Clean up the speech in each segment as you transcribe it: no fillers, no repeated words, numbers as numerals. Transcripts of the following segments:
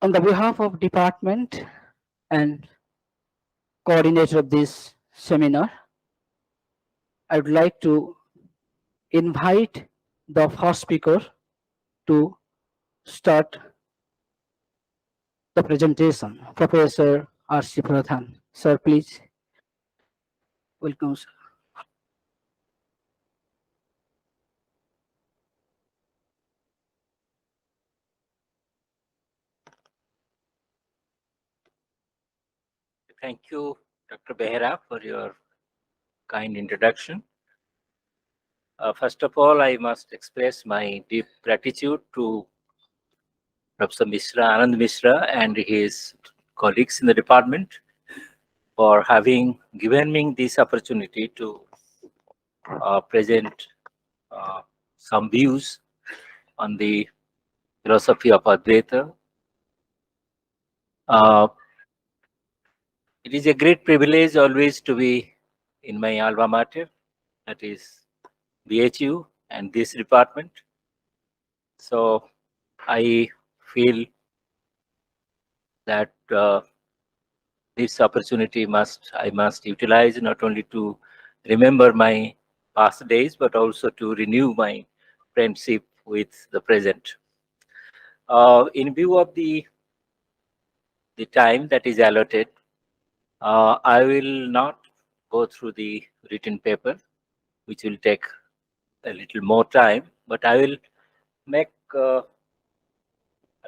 On the behalf of department and coordinator of this seminar, I would like to invite the first speaker to start the presentation, Professor R.C. Pradhan. Sir, please. Welcome, sir. Thank you, Dr. Behera, for your kind introduction. First of all, I must express my deep gratitude to Professor Mishra, Anand Mishra, and his colleagues in the department for having given me this opportunity to present some views on the philosophy of Advaita. It is a great privilege always to be in my alma mater, that is BHU and this department. So I feel that this opportunity I must utilize not only to remember my past days, but also to renew my friendship with the present. In view of the time that is allotted, I will not go through the written paper, which will take a little more time, but I will make an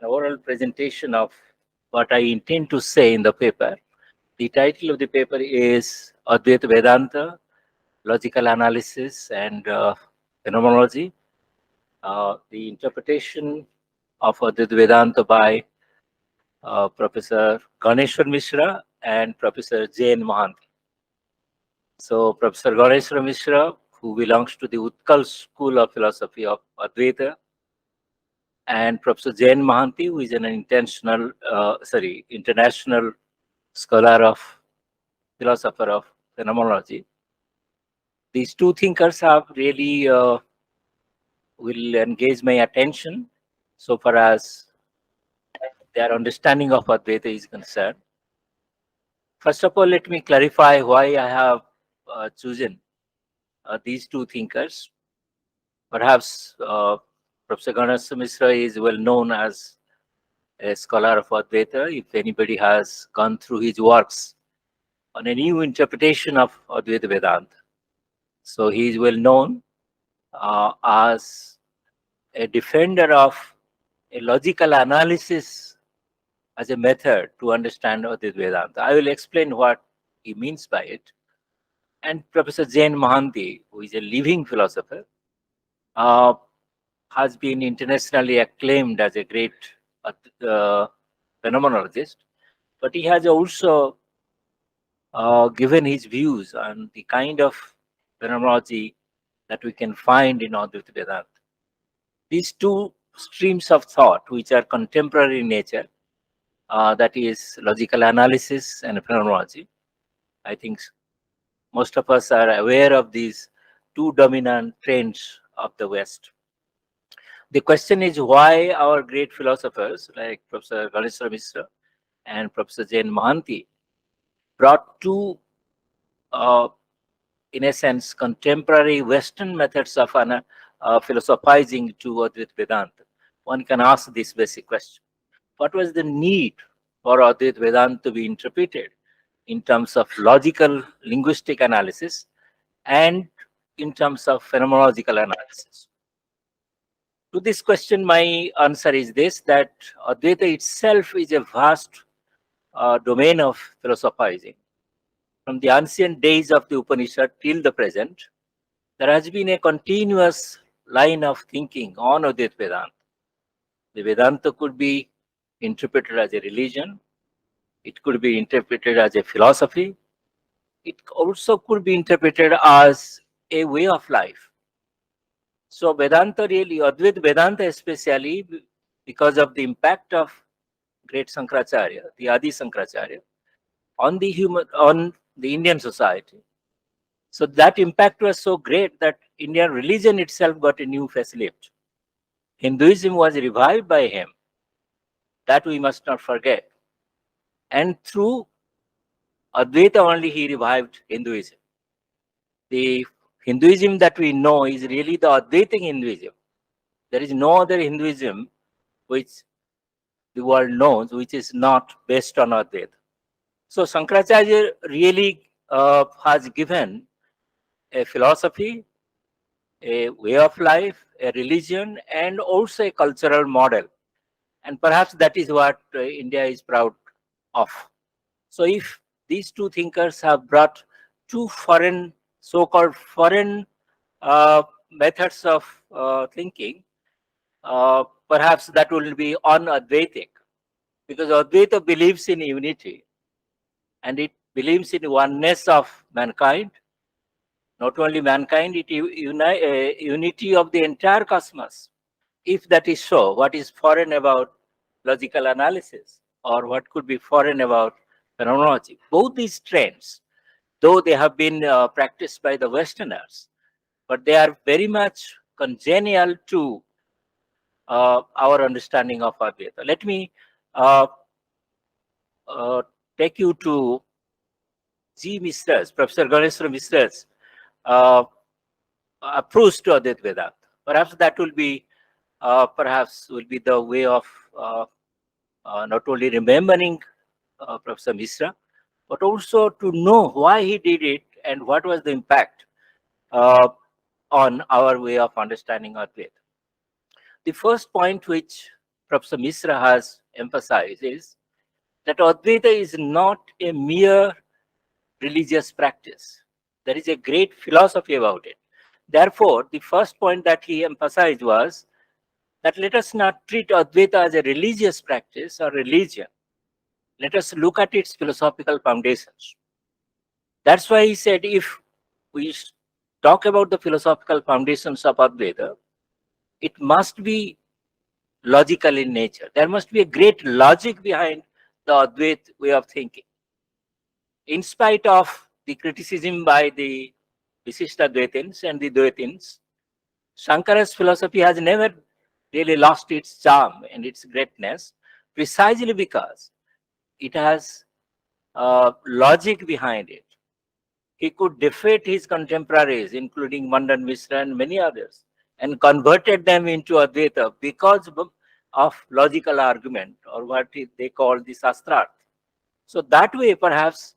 oral presentation of what I intend to say in the paper. The title of the paper is Advaita Vedanta, Logical Analysis and Phenomenology. The interpretation of Advaita Vedanta by Professor Ganeswar Mishra and Professor Jain Mohanty. So Professor Ganeswar Mishra, who belongs to the Utkal School of Philosophy of Advaita, and Professor Jain Mohanty, who is an international scholar of philosopher of phenomenology. These two thinkers have really will engage my attention so far as their understanding of Advaita is concerned. First of all, let me clarify why I have chosen these two thinkers. Perhaps Professor Ganeswar Mishra is well known as a scholar of Advaita. If anybody has gone through his works on a new interpretation of Advaita Vedanta, so he is well known as a defender of a logical analysis as a method to understand Advaita Vedanta. I will explain what he means by it. And Professor Jain Mohanty, who is a living philosopher, uh, has been internationally acclaimed as a great phenomenologist, but he has also given his views on the kind of phenomenology that we can find in Advaita Vedanta. These two streams of thought, which are contemporary in nature, that is logical analysis and phenomenology. I think most of us are aware of these two dominant trends of the West. The question is why our great philosophers like Professor Ganeswar Mishra and Professor Jain Mohanty brought two, uh, in a sense, contemporary Western methods of philosophizing to Advaita Vedanta. One can ask this basic question. What was the need for Advaita Vedanta to be interpreted in terms of logical linguistic analysis and in terms of phenomenological analysis? To this question, my answer is this, that Advaita itself is a vast domain of philosophizing. From the ancient days of the Upanishad till the present, there has been a continuous line of thinking on Advaita Vedanta. The Vedanta could be interpreted as a religion, it could be interpreted as a philosophy, it also could be interpreted as a way of life. So Vedanta really, Advaita Vedanta especially, because of the impact of great Sankaracharya, the Adi Sankaracharya, on the Indian society. So that impact was so great that Indian religion itself got a new facelift. Hinduism was revived by him. That we must not forget. And through Advaita only he revived Hinduism. The Hinduism that we know is really the Advaitic Hinduism. There is no other Hinduism which the world knows which is not based on Advaita. So Shankaracharya really has given a philosophy, a way of life, a religion, and also a cultural model. And perhaps that is what India is proud of. So if these two thinkers have brought two foreign, so-called foreign methods of thinking, perhaps that will be un-Advaitic, because Advaita believes in unity and it believes in oneness of mankind. Not only mankind, it unity of the entire cosmos. If that is so, what is foreign about logical analysis, or what could be foreign about phenomenology? Both these trends, though they have been practiced by the Westerners, but they are very much congenial to our understanding of Advaita. Let me uh, uh, take you to Mishra's, Professor Ganeswar Mishra's uh, approach to Advaita Vedanta. Perhaps that will be the way of not only remembering Professor Mishra, but also to know why he did it and what was the impact uh, on our way of understanding Advaita. The first point which Professor Mishra has emphasized is that Advaita is not a mere religious practice. There is a great philosophy about it. Therefore, the first point that he emphasized was that let us not treat Advaita as a religious practice or religion. Let us look at its philosophical foundations. That's why he said if we talk about the philosophical foundations of Advaita, it must be logical in nature. There must be a great logic behind the Advaita way of thinking. In spite of the criticism by the Visishta Dvaitins and the Dvaitins, Shankara's philosophy has never really lost its charm and its greatness, precisely because it has logic behind it. He could defeat his contemporaries, including Mandan Mishra and many others, and converted them into Advaita because of logical argument, or what they call the Shastrat. So that way, perhaps,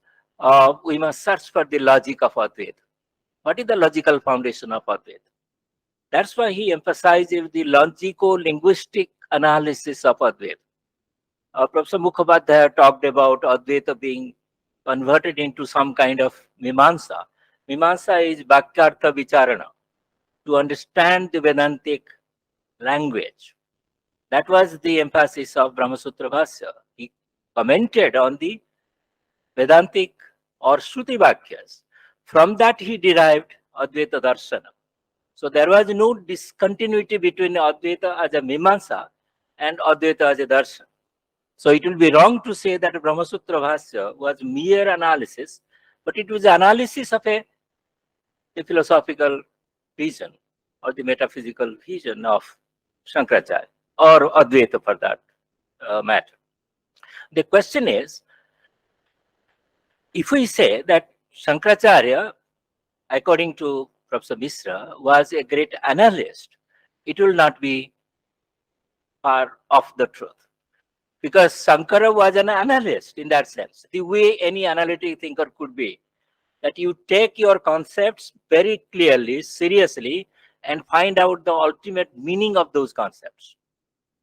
we must search for the logic of Advaita. What is the logical foundation of Advaita? That's why he emphasizes the logico-linguistic analysis of Advaita. Professor Mukhopadhyay talked about Advaita being converted into some kind of Mimamsa. Mimamsa is Bhakyartha Vicharana, to understand the Vedantic language. That was the emphasis of Brahmasutra Bhasya. He commented on the Vedantic or Shruti Bhakyas. From that he derived Advaita Darshana. So there was no discontinuity between Advaita as a Mimamsa and Advaita as a Darshan. So it will be wrong to say that Brahmasutra Bhasya was mere analysis, but it was analysis of a philosophical vision or the metaphysical vision of Shankaracharya or Advaita for that matter. The question is, if we say that Shankaracharya, according to Professor Mishra, was a great analyst, it will not be far off the truth. Because Sankara was an analyst in that sense, the way any analytic thinker could be. That you take your concepts very clearly, seriously, and find out the ultimate meaning of those concepts.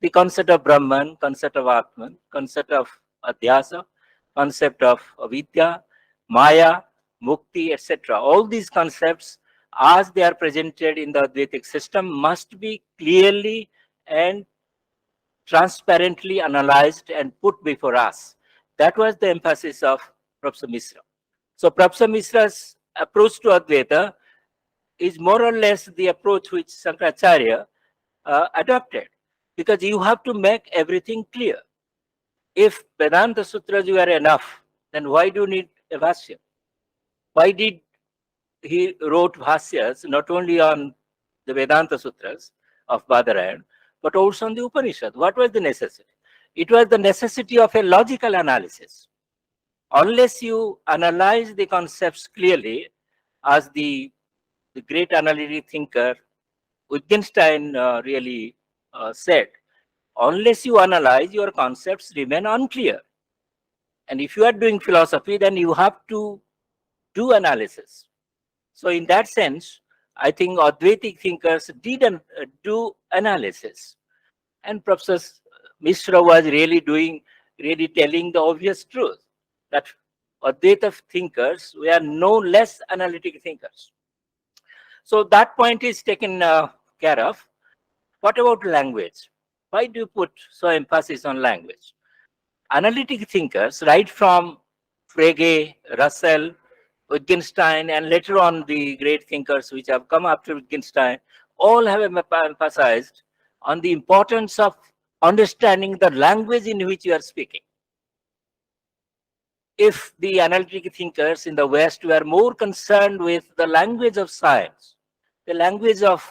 The concept of Brahman, concept of Atman, concept of Adhyasa, concept of Avidya, Maya, Mukti, etc. All these concepts, as they are presented in the Advaitic system, must be clearly and transparently analyzed and put before us. That was the emphasis of Professor Mishra. So Professor Mishra's approach to Advaita is more or less the approach which Shankaracharya adopted, because you have to make everything clear. If Vedanta Sutras were enough, then why do you need a Bhashya? Why did he wrote Bhashyas not only on the Vedanta Sutras of Badarayan, but also on the Upanishad? What was the necessity? It was the necessity of a logical analysis. Unless you analyze the concepts clearly, as the great analytic thinker Wittgenstein really said, unless you analyze, your concepts remain unclear. And if you are doing philosophy, then you have to do analysis. So in that sense, I think Advaitic thinkers didn't do analysis. And Professor Mishra was really telling the obvious truth that Advaita thinkers were no less analytic thinkers. So that point is taken care of. What about language? Why do you put so emphasis on language? Analytic thinkers, right from Frege, Russell, Wittgenstein, and later on the great thinkers which have come after Wittgenstein, all have emphasized on the importance of understanding the language in which you are speaking. If the analytic thinkers in the West were more concerned with the language of science, the language of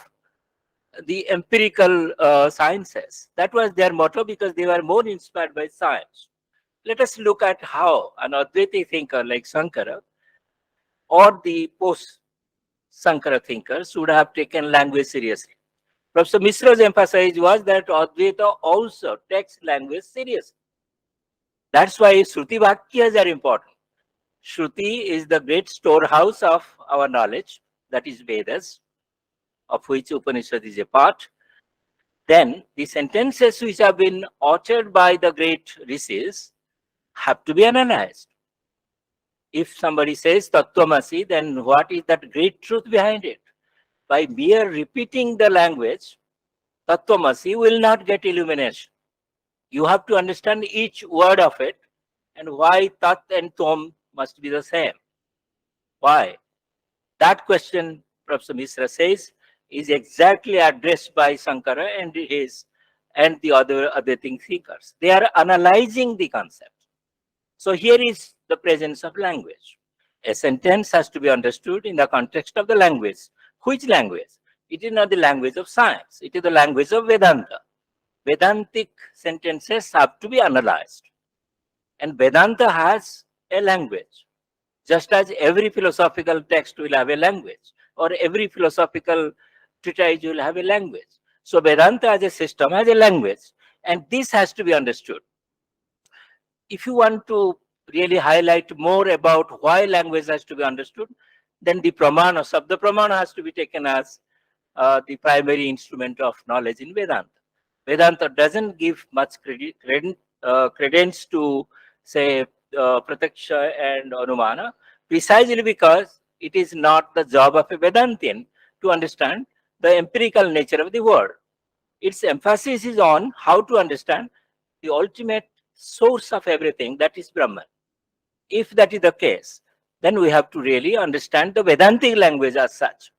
the empirical sciences, that was their motto because they were more inspired by science. Let us look at how an Advaita thinker like Sankara or the post-Sankara thinkers would have taken language seriously. Professor Mishra's emphasis was that Advaita also takes language seriously. That's why Shruti Vakyas are important. Shruti is the great storehouse of our knowledge, that is Vedas, of which Upanishad is a part. Then the sentences which have been uttered by the great rishis have to be analyzed. If somebody says Tattvamasi, then what is that great truth behind it? By mere repeating the language, Tattvamasi will not get illumination. You have to understand each word of it and why Tat and Tom must be the same. Why? That question, Professor Mishra says, is exactly addressed by Sankara and the other Advaitic thinkers. They are analyzing the concept. So here is the presence of language. A sentence has to be understood in the context of the language. Which language? It is not the language of science. It is the language of Vedanta. Vedantic sentences have to be analyzed. And Vedanta has a language. Just as every philosophical text will have a language, or every philosophical treatise will have a language. So Vedanta as a system has a language, and this has to be understood. If you want to really highlight more about why language has to be understood, then the pramana, sabda pramana has to be taken as the primary instrument of knowledge in Vedanta. Vedanta doesn't give much credence to, say, Prataksha and Anumana, precisely because it is not the job of a Vedantian to understand the empirical nature of the world. Its emphasis is on how to understand the ultimate source of everything, that is Brahman. If that is the case, then we have to really understand the Vedantic language as such.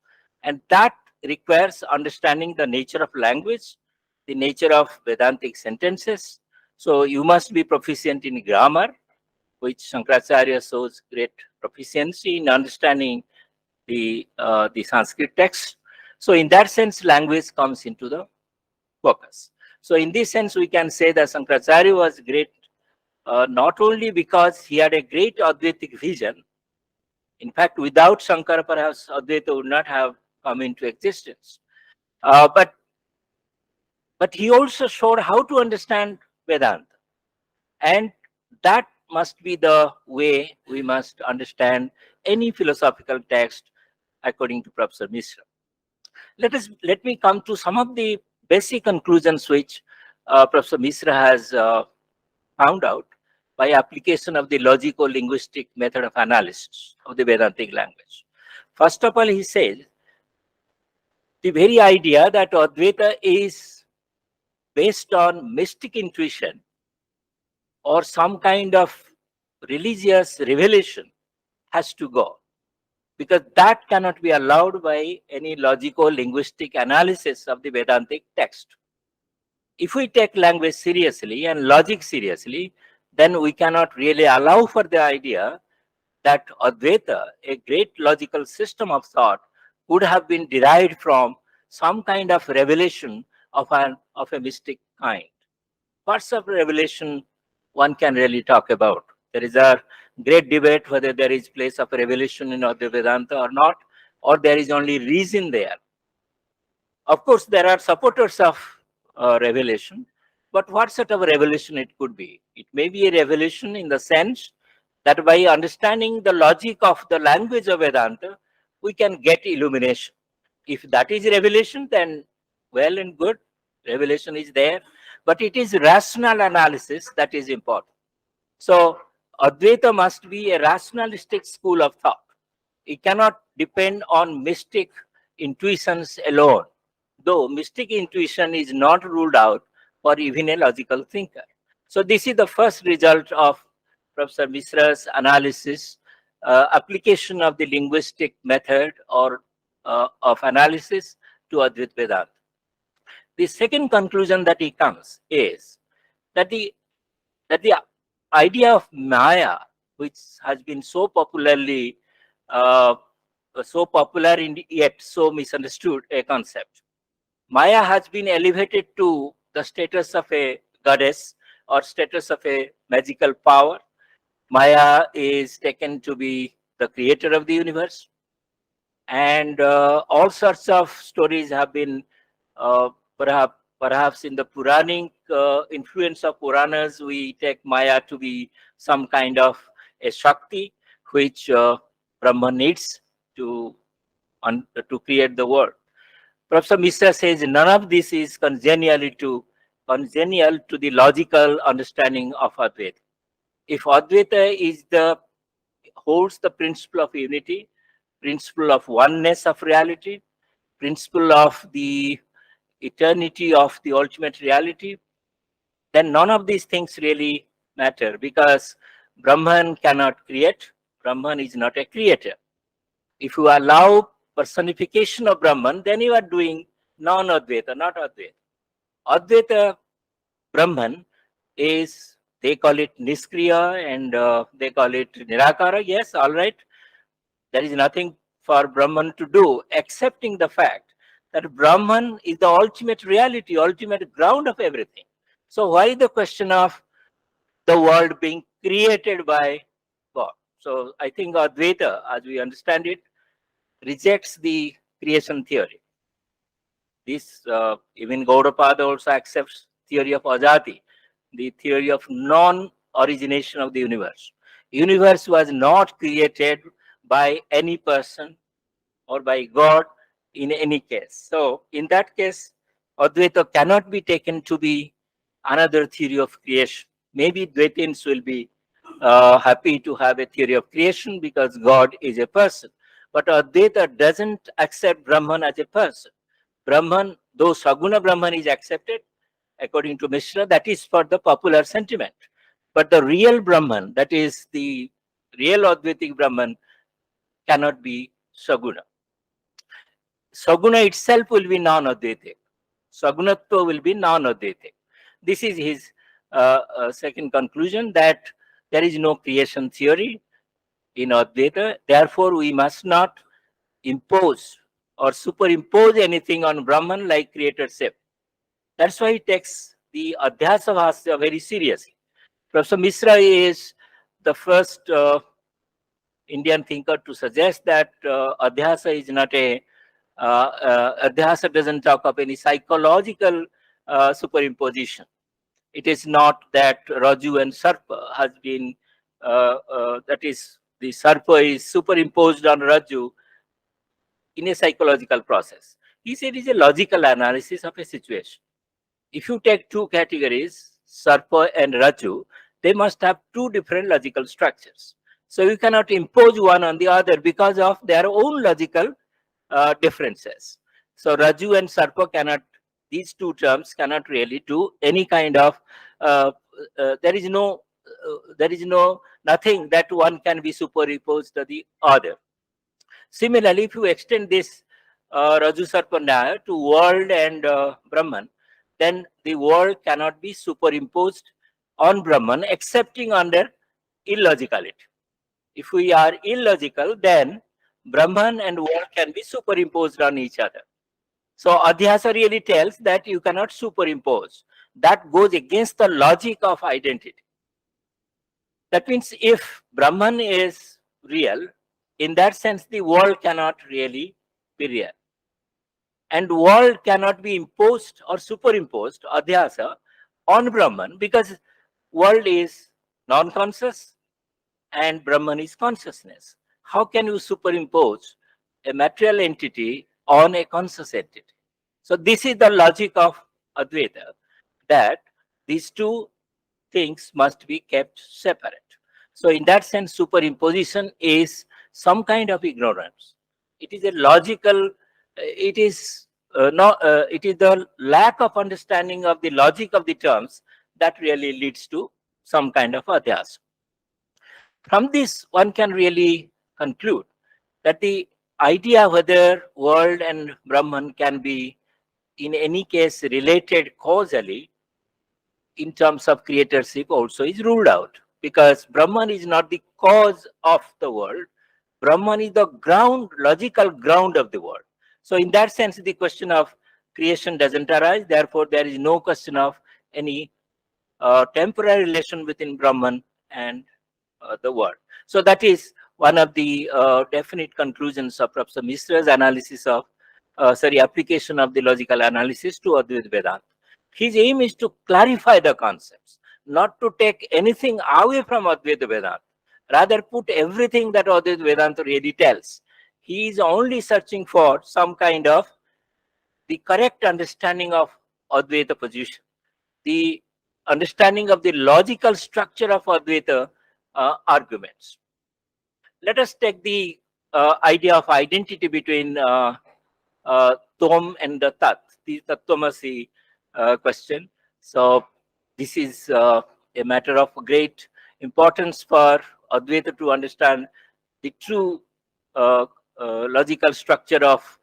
And that requires understanding the nature of language, the nature of Vedantic sentences. So you must be proficient in grammar, which Shankaracharya shows great proficiency in understanding the Sanskrit text. So in that sense, language comes into the focus. So in this sense, we can say that Shankaracharya was great, not only because he had a great Advaitic vision. In fact, without Shankara, perhaps Advaita would not have come into existence. But he also showed how to understand Vedanta. And that must be the way we must understand any philosophical text according to Professor Mishra. Let me come to some of the basic conclusions which Professor Mishra has found out by application of the logico-linguistic method of analysis of the Vedantic language. First of all, he says the very idea that Advaita is based on mystic intuition or some kind of religious revelation has to go, because that cannot be allowed by any logico-linguistic analysis of the Vedantic text. If we take language seriously and logic seriously, then we cannot really allow for the idea that Advaita, a great logical system of thought, could have been derived from some kind of revelation of a mystic kind. parts of revelation one can really talk about. There is a great debate whether there is place of revelation in Advaita Vedanta or not, or there is only reason there. Of course, there are supporters of revelation, but what sort of a revelation it could be? It may be a revelation in the sense that by understanding the logic of the language of Vedanta, we can get illumination. If that is revelation, then well and good, revelation is there, but it is rational analysis that is important. So, Advaita must be a rationalistic school of thought. It cannot depend on mystic intuitions alone, though mystic intuition is not ruled out for even a logical thinker. So, this is the first result of Professor Mishra's analysis, application of the linguistic method or of analysis to Advaita Vedanta. The second conclusion that he comes is that the idea of Maya, which has been so popularly uh, so popular and yet so misunderstood a concept. Maya has been elevated to the status of a goddess or status of a magical power. Maya is taken to be the creator of the universe, and all sorts of stories have been uh, perhaps in the Puranic influence of Puranas, we take Maya to be some kind of a Shakti which Brahman needs to to create the world. Professor Mishra says none of this is congenial to the logical understanding of Advaita. If Advaita is the holds the principle of unity, principle of oneness of reality, principle of the eternity of the ultimate reality, then none of these things really matter because Brahman cannot create. Brahman is not a creator. If you allow personification of Brahman, then you are doing non-Advaita, not Advaita. Advaita Brahman is, they call it Niskriya and they call it Nirakara. Yes, all right. There is nothing for Brahman to do, accepting the fact that Brahman is the ultimate reality, ultimate ground of everything. So why the question of the world being created by God? So I think Advaita, as we understand it, rejects the creation theory. This even Gaudapada also accepts theory of Ajati, the theory of non-origination of the universe. Universe was not created by any person or by God in any case. So in that case, Advaita cannot be taken to be another theory of creation. Maybe Dvaitins will be happy to have a theory of creation because God is a person. But Advaita doesn't accept Brahman as a person. Brahman, though Saguna Brahman is accepted, according to Mishra, that is for the popular sentiment. But the real Brahman, that is the real Advaitic Brahman, cannot be Saguna. Saguna itself will be non-Advaitic. Sagunatva will be non-Advaitic. This is his second conclusion, that there is no creation theory in Advaita. Therefore, we must not impose or superimpose anything on Brahman like creatorship. That's why he takes the Adhyasa Bhasya very seriously. Professor Mishra is the first Indian thinker to suggest that Adhyasa is not a Adhyasa doesn't talk of any psychological superimposition. It is not that Raju and Sarpa has been, that is, the Sarpa is superimposed on Raju in a psychological process. He said it is a logical analysis of a situation. If you take two categories, Sarpa and Raju, they must have two different logical structures. So you cannot impose one on the other because of their own logical differences. So Raju and Sarpa cannot, these two terms cannot really do any kind of, there is no, nothing that one can be superimposed to the other. Similarly, if you extend this Raju Sarpa Nyaya to world and Brahman, then the world cannot be superimposed on Brahman excepting under illogicality. If we are illogical, then Brahman and world can be superimposed on each other. So Adhyasa really tells that you cannot superimpose. that goes against the logic of identity. That means if Brahman is real, in that sense, the world cannot really be real. And world cannot be imposed or superimposed, adhyasa, on Brahman, because world is non-conscious and Brahman is consciousness. How can you superimpose a material entity on a conscious entity? So this is the logic of Advaita, that these two things must be kept separate. So in that sense, superimposition is some kind of ignorance. It is a logical, it is not, it is the lack of understanding of the logic of the terms that really leads to some kind of adhyas. From this, one can really conclude that the idea whether world and Brahman can be in any case related causally in terms of creatorship also is ruled out, because Brahman is not the cause of the world. Brahman is the ground, logical ground of the world. So in that sense, the question of creation doesn't arise. Therefore, there is no question of any temporary relation between Brahman and the world. So that is one of the definite conclusions of Professor Mishra's analysis of, application of the logical analysis to Advaita Vedanta. His aim is to clarify the concepts, not to take anything away from Advaita Vedanta, rather put everything that Advaita Vedanta really tells. He is only searching for some kind of the correct understanding of Advaita position, the understanding of the logical structure of Advaita arguments. Let us take the idea of identity between Tom and the Tat, the Tattvamasi question. So this is a matter of great importance for Advaita to understand the true uh, logical structure of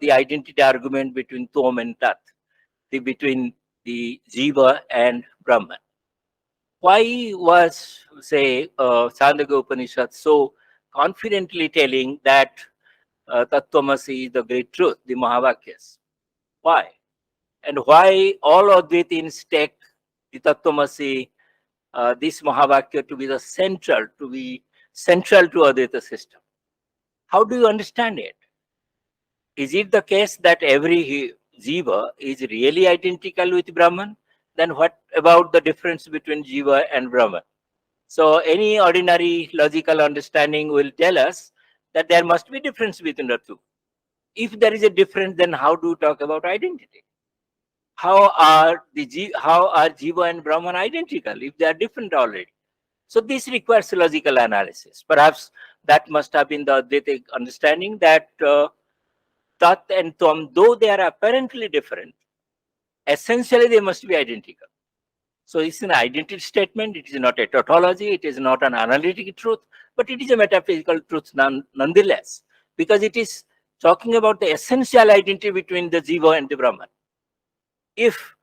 the identity argument between Tom and Tat, between the Jiva and Brahman. Why was, say, Chandogya Upanishad so confidently telling that Tattvamasi is the great truth, the Mahavakyas? Why? And why all Advaitins take the Tattvamasi, this Mahavakya, to be the central, to be central to Advaita system? How do you understand it? Is it the case that every Jiva is really identical with Brahman? Then what about the difference between Jiva and Brahman? So any ordinary logical understanding will tell us that there must be difference between the two. If there is a difference, then how do you talk about identity? How are Jiva and Brahman identical if they are different already? So this requires logical analysis. Perhaps that must have been the Advaitic understanding that Tat and Tvam, though they are apparently different, essentially they must be identical. So it's an identity statement. It is not a tautology. It is not an analytic truth, but it is a metaphysical truth nonetheless, because it is talking about the essential identity between the Jiva and the Brahman. If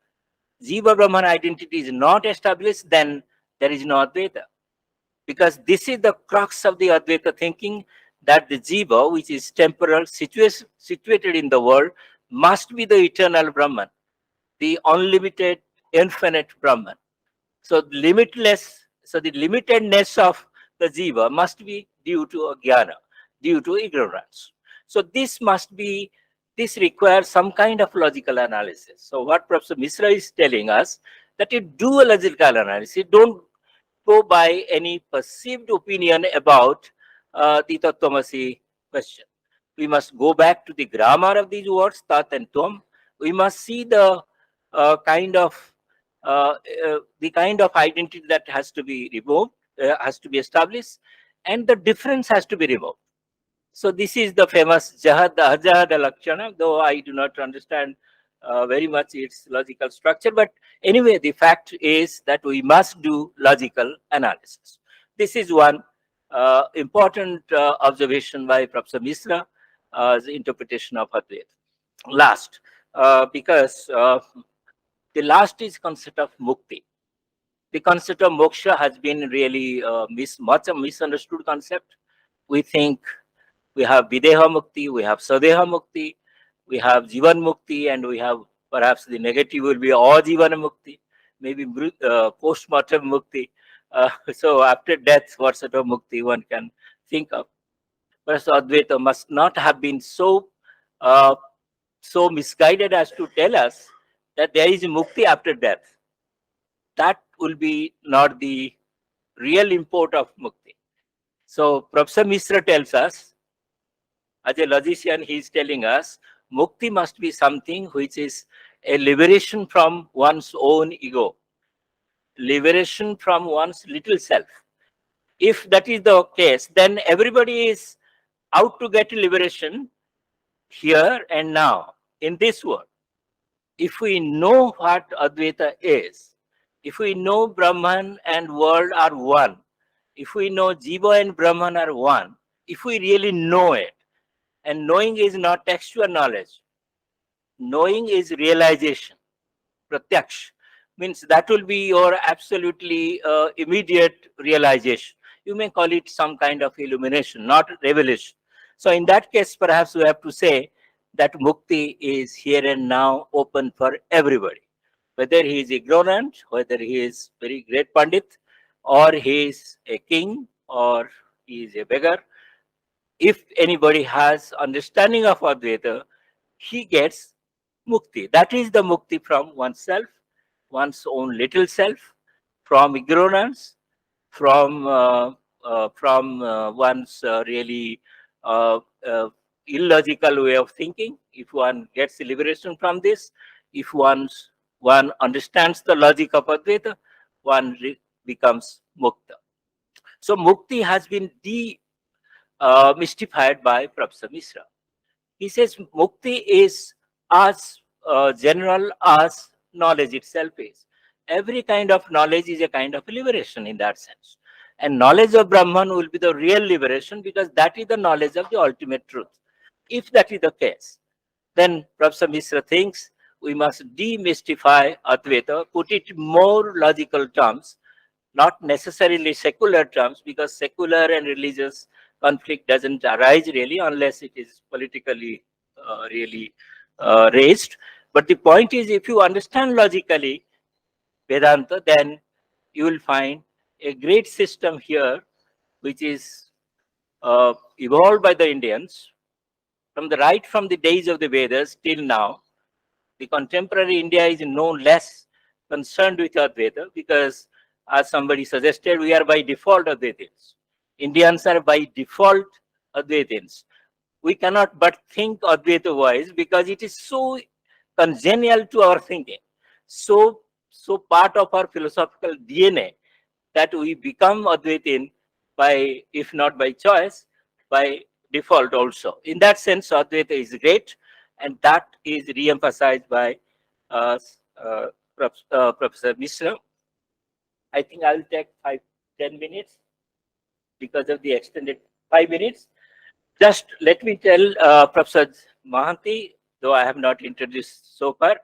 Jiva Brahman identity is not established, then there is no Advaita, because this is the crux of the Advaita thinking, that the Jiva, which is temporal, situated in the world, must be the eternal Brahman, the unlimited, infinite Brahman. So limitless, so the limitedness of the Jiva must be due to ajnana, due to ignorance. So this requires some kind of logical analysis. So what Professor Mishra is telling us, that you do a logical analysis, don't go by any perceived opinion about the Tattvamasi question. We must go back to the grammar of these words, Tat and Tvam. We must see the kind of identity that has to be removed, has to be established, and the difference has to be removed. So this is the famous Jahad Ajahada Lakshana, though I do not understand very much its logical structure. But anyway, the fact is that we must do logical analysis. This is one important observation by Professor Mishra, the interpretation of Advaita. Last, because the last is concept of mukti. The concept of moksha has been really much a misunderstood concept. We think we have videha mukti, we have sadeha mukti, we have jivan mukti, and we have Perhaps the negative will be ajivana mukti, maybe post-mortem mukti. So after death, what sort of mukti one can think of? Perhaps Advaita must not have been uh, so misguided as to tell us that there is mukti after death. That will be not the real import of mukti. So Professor Mishra tells us, as a logician, he is telling us, mukti must be something which is a liberation from one's own ego, liberation from one's little self. If that is the case, then everybody is out to get liberation here and now in this world. If we know what Advaita is, if we know Brahman and world are one, if we know Jiva and Brahman are one, if we really know it, and knowing is not textual knowledge, knowing is realization, pratyaksh, means that will be your absolutely immediate realization. You may call it some kind of illumination, not revelation. So in that case, perhaps we have to say that mukti is here and now open for everybody, whether he is ignorant, whether he is very great pandit, or he is a king, or he is a beggar. If anybody has understanding of Advaita, he gets mukti. That is the mukti from oneself, one's own little self, from ignorance, from one's really uh, uh, illogical way of thinking. If one gets liberation from this, if one understands the logic of Advaita, one becomes mukta. So mukti has been mystified by Professor Mishra. He says mukti is as general as knowledge itself is. Every kind of knowledge is a kind of liberation in that sense. And knowledge of Brahman will be the real liberation because that is the knowledge of the ultimate truth. If that is the case, then Professor Mishra thinks we must demystify Advaita, put it more logical terms, not necessarily secular terms, because secular and religious conflict doesn't arise really unless it is politically really raised. But the point is, if you understand logically Vedanta, then you will find a great system here which is evolved by the Indians from the days of the Vedas till now. The contemporary India is no less concerned with Advaita because, as somebody suggested, we are by default Advaitins. Indians are by default Advaitins. We cannot but think Advaita wise because it is so congenial to our thinking, so part of our philosophical DNA that we become Advaitin by, if not by choice, by default also. In that sense, Advaita is great, and that is re-emphasized by uh, uh, Professor Mishra. I think I will take 10 minutes because of the extended 5 minutes. Just let me tell Professor Mohanty, though I have not introduced so far,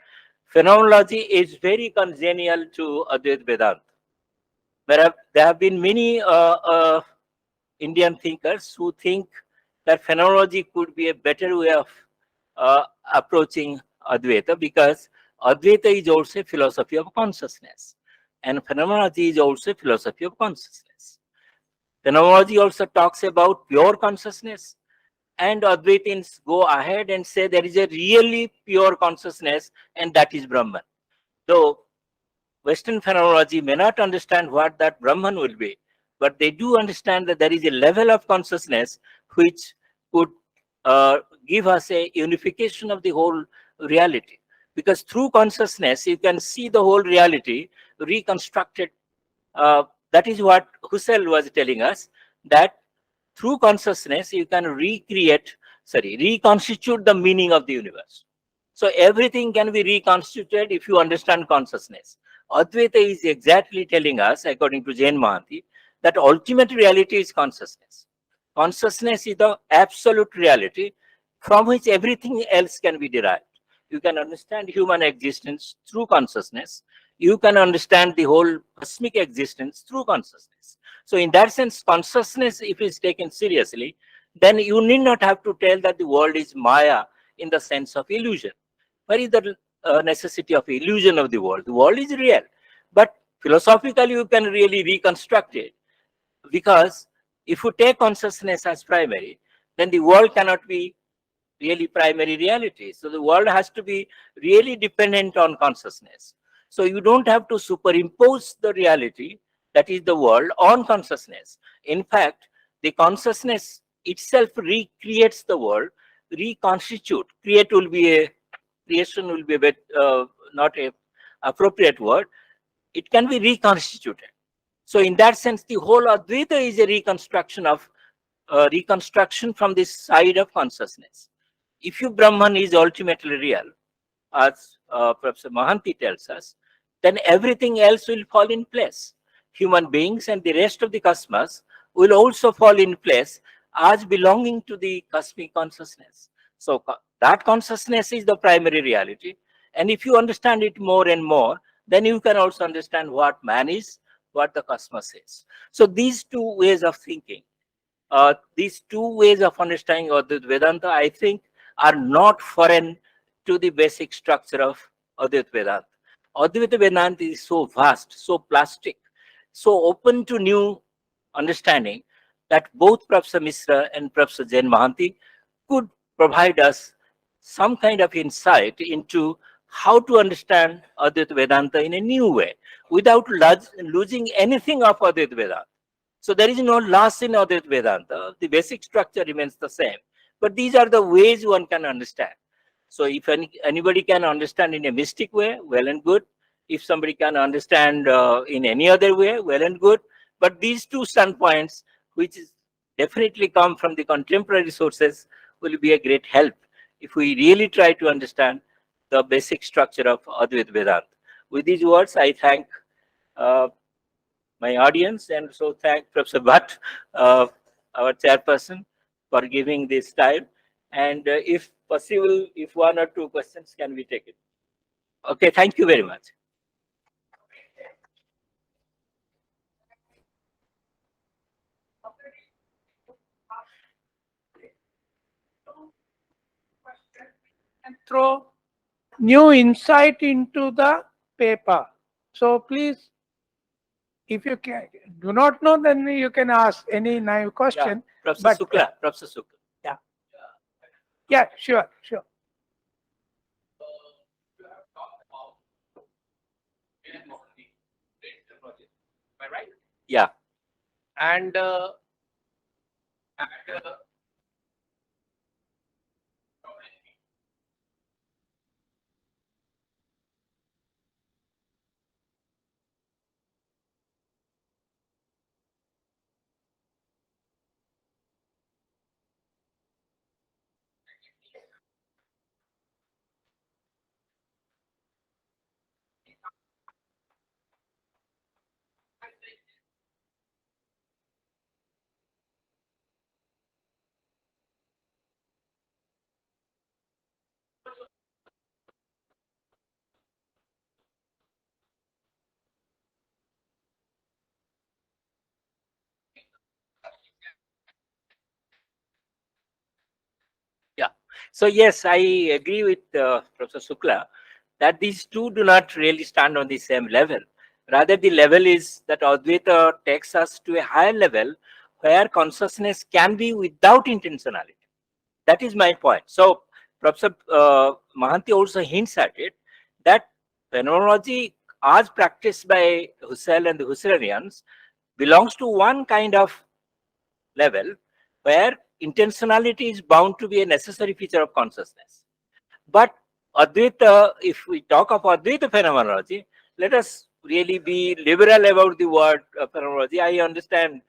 phenomenology is very congenial to Advaita Vedanta. There have been many Indian thinkers who think that phenomenology could be a better way of approaching Advaita because Advaita is also a philosophy of consciousness and phenomenology is also a philosophy of consciousness. Phenomenology also talks about pure consciousness, and Advaitins go ahead and say there is a really pure consciousness and that is Brahman. Though Western phenomenology may not understand what that Brahman will be, but they do understand that there is a level of consciousness which could uh, give us a unification of the whole reality. Because through consciousness, you can see the whole reality reconstructed. That is what Husserl was telling us, that through consciousness, you can reconstitute the meaning of the universe. So everything can be reconstituted if you understand consciousness. Advaita is exactly telling us, according to Jain Mohanty, that ultimate reality is consciousness. Consciousness is the absolute reality from which everything else can be derived. You can understand human existence through consciousness. You can understand the whole cosmic existence through consciousness. So in that sense, consciousness, if it's taken seriously, then you need not have to tell that the world is Maya in the sense of illusion. Where is the necessity of illusion of the world. The world is real, but philosophically you can really reconstruct it, because if you take consciousness as primary, then the world cannot be really primary reality. So the world has to be really dependent on consciousness. So you don't have to superimpose the reality, that is the world, on consciousness. In fact, the consciousness itself recreates the world, reconstitute. Creation will be a bit not a appropriate word. It can be reconstituted. So in that sense, the whole Advaita is a reconstruction from this side of consciousness. If you Brahman is ultimately real, as Professor Mohanty tells us, then everything else will fall in place. Human beings and the rest of the cosmos will also fall in place as belonging to the cosmic consciousness. So that consciousness is the primary reality. And if you understand it more and more, then you can also understand what man is, what the cosmos is. So these two ways of thinking, these two ways of understanding Advaita Vedanta, I think, are not foreign to the basic structure of Advaita Vedanta. Advaita Vedanta is so vast, so plastic, so open to new understanding, that both Professor Mishra and Professor Jain Mohanty could provide us some kind of insight into how to understand Advaita Vedanta in a new way, without losing anything of Advaita Vedanta. So there is no loss in Advaita Vedanta. The basic structure remains the same. But these are the ways one can understand. So if anybody can understand in a mystic way, well and good. If somebody can understand in any other way, well and good. But these two standpoints, which is definitely come from the contemporary sources, will be a great help if we really try to understand the basic structure of Advaita Vedanta. With these words, I thank my audience, and so thank Professor Bhatt, our chairperson, for giving this time. And if possible, if one or two questions can be taken. Okay, thank you very much. And throw new insight into the paper. So please, if you do not know, then you can ask any naive question. Yeah, Professor but Sukla, Professor Sukla. Yeah, sure. Yeah. And Yeah. So yes, I agree with Professor Sukla that these two do not really stand on the same level. Rather, the level is that Advaita takes us to a higher level where consciousness can be without intentionality. That is my point. So Professor Mohanty also hints at it, that phenomenology, as practiced by Husserl and the Husserlians, belongs to one kind of level where intentionality is bound to be a necessary feature of consciousness. But Advaita, if we talk of Advaita phenomenology, let us really be liberal about the word phenomenology. I understand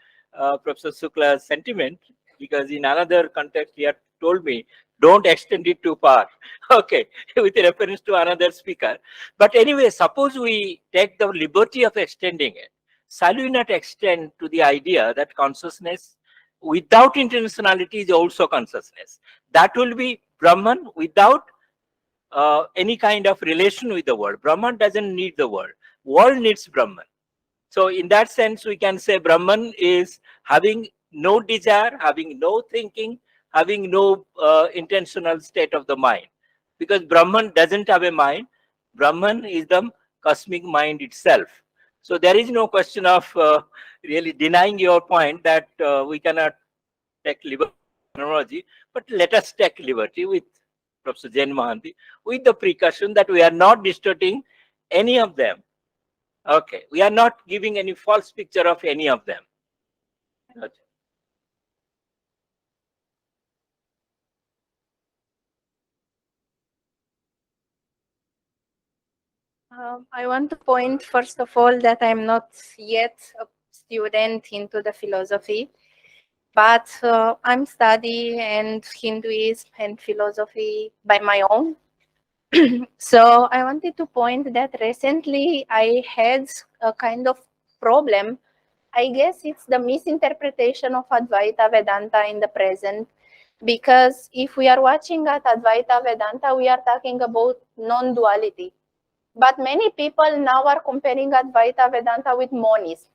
Professor Sukla's sentiment, because in another context he had told me, don't extend it too far. Okay, with reference to another speaker. But anyway, suppose we take the liberty of extending it. Shall we not extend to the idea that consciousness without intentionality is also consciousness? That will be Brahman without any kind of relation with the world. Brahman doesn't need the world. World needs Brahman. So in that sense, we can say Brahman is having no desire, having no thinking, having no intentional state of the mind. Because Brahman doesn't have a mind, Brahman is the cosmic mind itself. So there is no question of really denying your point that we cannot take liberty with phenomenology, but let us take liberty with Professor Jain Mohanty with the precaution that we are not distorting any of them. Okay, we are not giving any false picture of any of them. Okay. I want to point, first of all, that I'm not yet a student into the philosophy, but I'm studying and Hinduism and philosophy by my own. So I wanted to point that recently I had a kind of problem. I guess it's the misinterpretation of Advaita Vedanta in the present, because if we are watching at Advaita Vedanta, we are talking about non-duality. But many people now are comparing Advaita Vedanta with monism.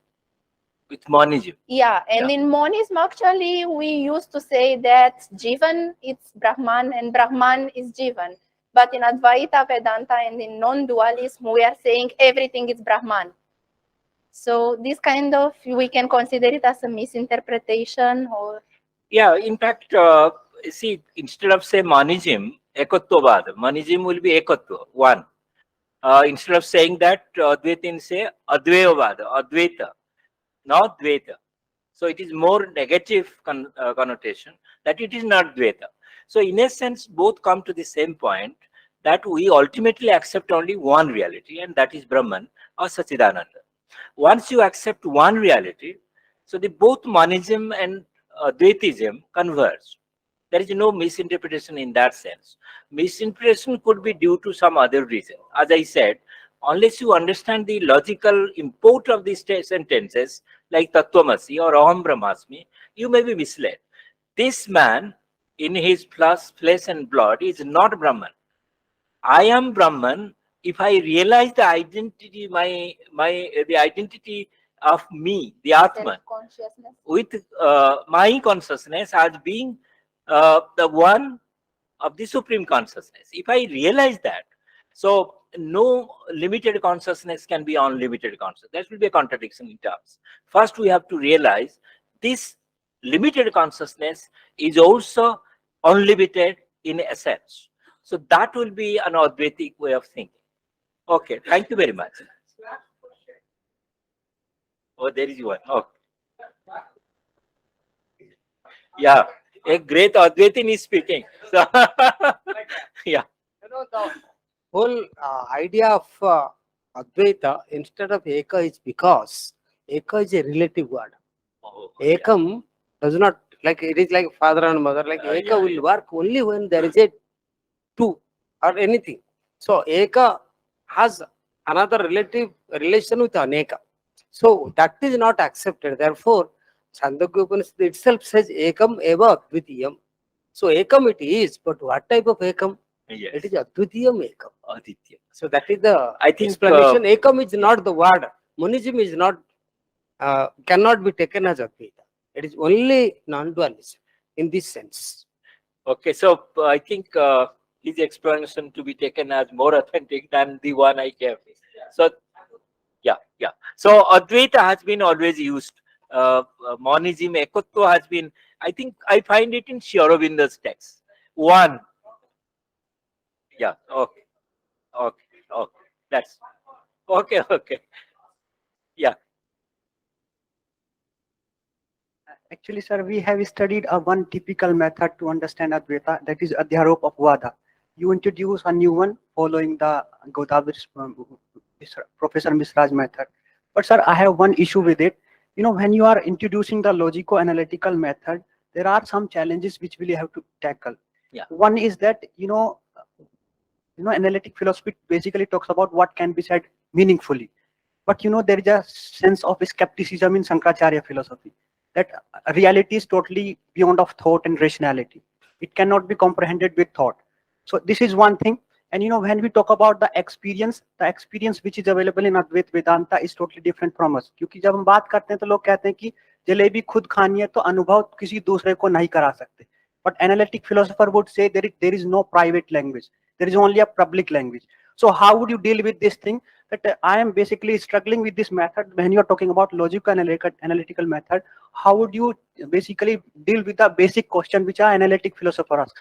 With monism. Yeah, and in monism, actually, we used to say that Jivan is Brahman and Brahman is Jivan. But in Advaita Vedanta and in non-dualism, we are saying everything is Brahman. So this kind of, we can consider it as a misinterpretation, or... Yeah, in fact, see, instead of say monism, ekottvavad, monism will be ekotva, one. Instead of saying that, Advaitin say advayavad, advaita, not dvaita. So it is more negative connotation that it is not dvaita. So in a sense, both come to the same point that we ultimately accept only one reality, and that is Brahman or Sachidananda. Once you accept one reality, so the both monism and Advaitism converge. There is no misinterpretation in that sense. Misinterpretation could be due to some other reason. As I said, unless you understand the logical import of these sentences, like Tattvamasi or Aham Brahmasmi, you may be misled. This man, in his flesh and blood, is not Brahman. I am Brahman. If I realize the identity, the identity of me, the Atman, with my consciousness as being the one of the supreme consciousness. If I realize that, so no limited consciousness can be unlimited consciousness. That will be a contradiction in terms. First, we have to realize this limited consciousness is also unlimited in essence. So that will be an Advaitic way of thinking. Okay, thank you very much. Oh, there is one. Okay. Yeah, a great Advaitin is speaking. So, yeah. The whole idea of Advaita instead of Eka is because Eka is a relative word. Oh, Ekam does not, like it is like father and mother, like Eka will work only when there is a two or anything. So Eka has another relative relation with Aneka. So that is not accepted. Therefore, Chandogya Upanishad itself says Ekam eva Advitiyam. So Ekam it is, but what type of Ekam? Yes. It is Advitiyam Ekam. Aditya. So that is the I think explanation. Ekam is not the word. Monism is not, cannot be taken as Advaita. It is only non-dualism in this sense. Okay, so I think his explanation to be taken as more authentic than the one I gave. So, yeah. So Advaita has been always used. Monism, Ekotva has been, I think I find it in Sri Aurobindo's text. One. Yeah, okay. That's okay. Yeah. Actually, sir, we have studied one typical method to understand Advaita, that is Adhyaropa of Vada. You introduce a new one following the Godavari, Professor Mishra's method. But sir, I have one issue with it. When you are introducing the logico-analytical method, there are some challenges which we have to tackle. Yeah. One is that, analytic philosophy basically talks about what can be said meaningfully. But there is a sense of skepticism in Sankaracharya philosophy, that reality is totally beyond of thought and rationality. It cannot be comprehended with thought. So this is one thing. And when we talk about the experience which is available in Advaita Vedanta is totally different from us. क्योंकि जब हम बात करते हैं तो लोग कहते हैं कि जलेबी खुद खानी है तो अनुभव किसी दूसरे को नहीं करा सकते. But analytic philosopher would say there is no private language. There is only a public language. So how would you deal with this thing that I am basically struggling with this method? When you're talking about logical analytical method, how would you basically deal with the basic question which our analytic philosophers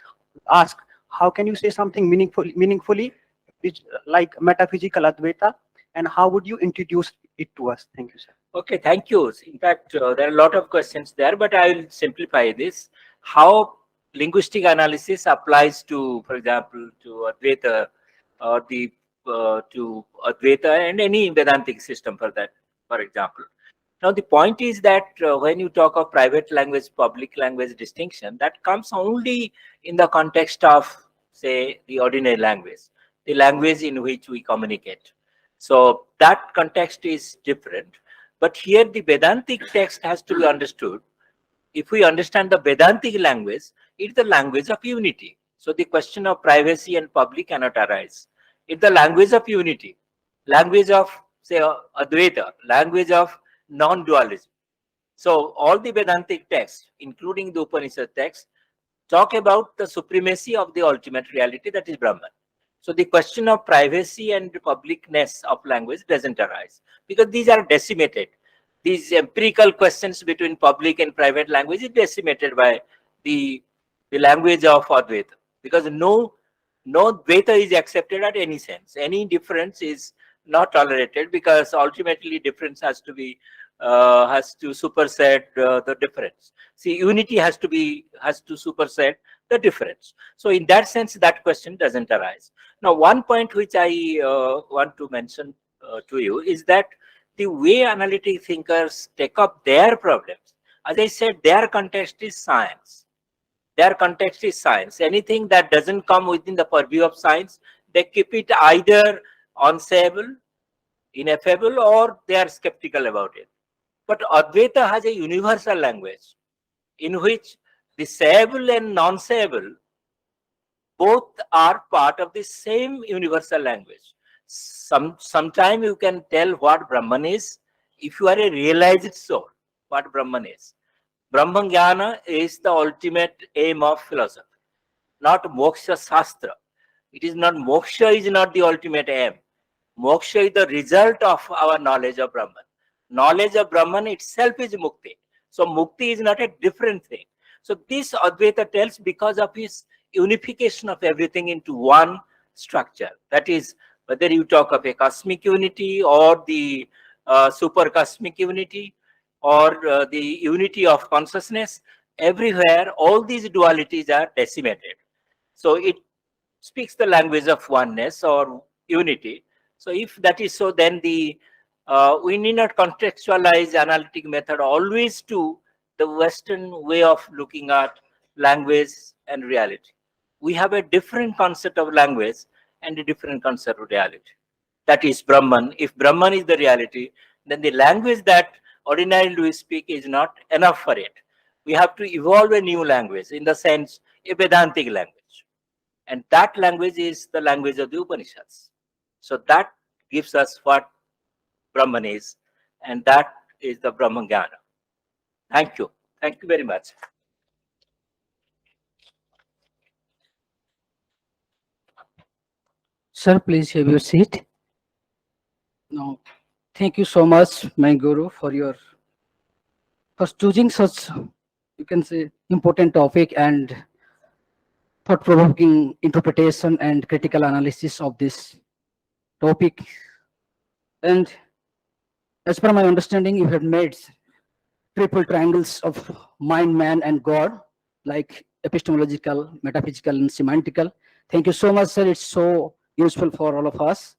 ask? How can you say something meaningfully, which, like metaphysical Advaita, and how would you introduce it to us? Thank you, sir. Okay, thank you. In fact, there are a lot of questions there, but I will simplify this. How linguistic analysis applies to, for example, to Advaita or to Advaita and any Vedantic system for that, for example. Now, the point is that when you talk of private language, public language distinction, that comes only in the context of, say, the ordinary language, the language in which we communicate. So that context is different. But here the Vedantic text has to be understood. If we understand the Vedantic language, it's the language of unity. So the question of privacy and public cannot arise. It's the language of unity, language of, say, Advaita, language of non-dualism. So all the Vedantic texts, including the Upanishad texts, talk about the supremacy of the ultimate reality, that is Brahman. So the question of privacy and publicness of language doesn't arise because these are decimated. These empirical questions between public and private language is decimated by the language of Advaita, because no Dvaita is accepted at any sense. Any difference is not tolerated because ultimately difference has to supersede the difference. See, unity has to supersede the difference. So in that sense, that question doesn't arise. Now, one point which I want to mention to you is that the way analytic thinkers take up their problems, as I said, their context is science. Their context is science. Anything that doesn't come within the purview of science, they keep it either unsayable, ineffable, or they are skeptical about it. But Advaita has a universal language in which the sayable and non-sayable both are part of the same universal language. Sometime you can tell what Brahman is if you are a realized soul, what Brahman is. Brahman Jnana is the ultimate aim of philosophy, not Moksha Shastra. It is not, Moksha is not the ultimate aim. Moksha is the result of our knowledge of Brahman. Knowledge of Brahman itself is Mukti. So Mukti is not a different thing. So this Advaita tells because of his unification of everything into one structure. That is, whether you talk of a cosmic unity or the super cosmic unity or the unity of consciousness, everywhere all these dualities are decimated. So it speaks the language of oneness or unity. So if that is so, then we need not contextualize analytic method always to the Western way of looking at language and reality. We have a different concept of language and a different concept of reality. That is Brahman. If Brahman is the reality, then the language that ordinarily we speak is not enough for it. We have to evolve a new language, in the sense, a Vedantic language. And that language is the language of the Upanishads. So that gives us what Brahman is, and that is the Brahman Jnana. Thank you. Thank you very much. Sir, please have your seat. Now, thank you so much, my Guru, for choosing such, you can say, important topic and thought-provoking interpretation and critical analysis of this topic. And as per my understanding, you have made triple triangles of mind, man, and God, like epistemological, metaphysical, and semantical. Thank you so much, sir. It's so useful for all of us.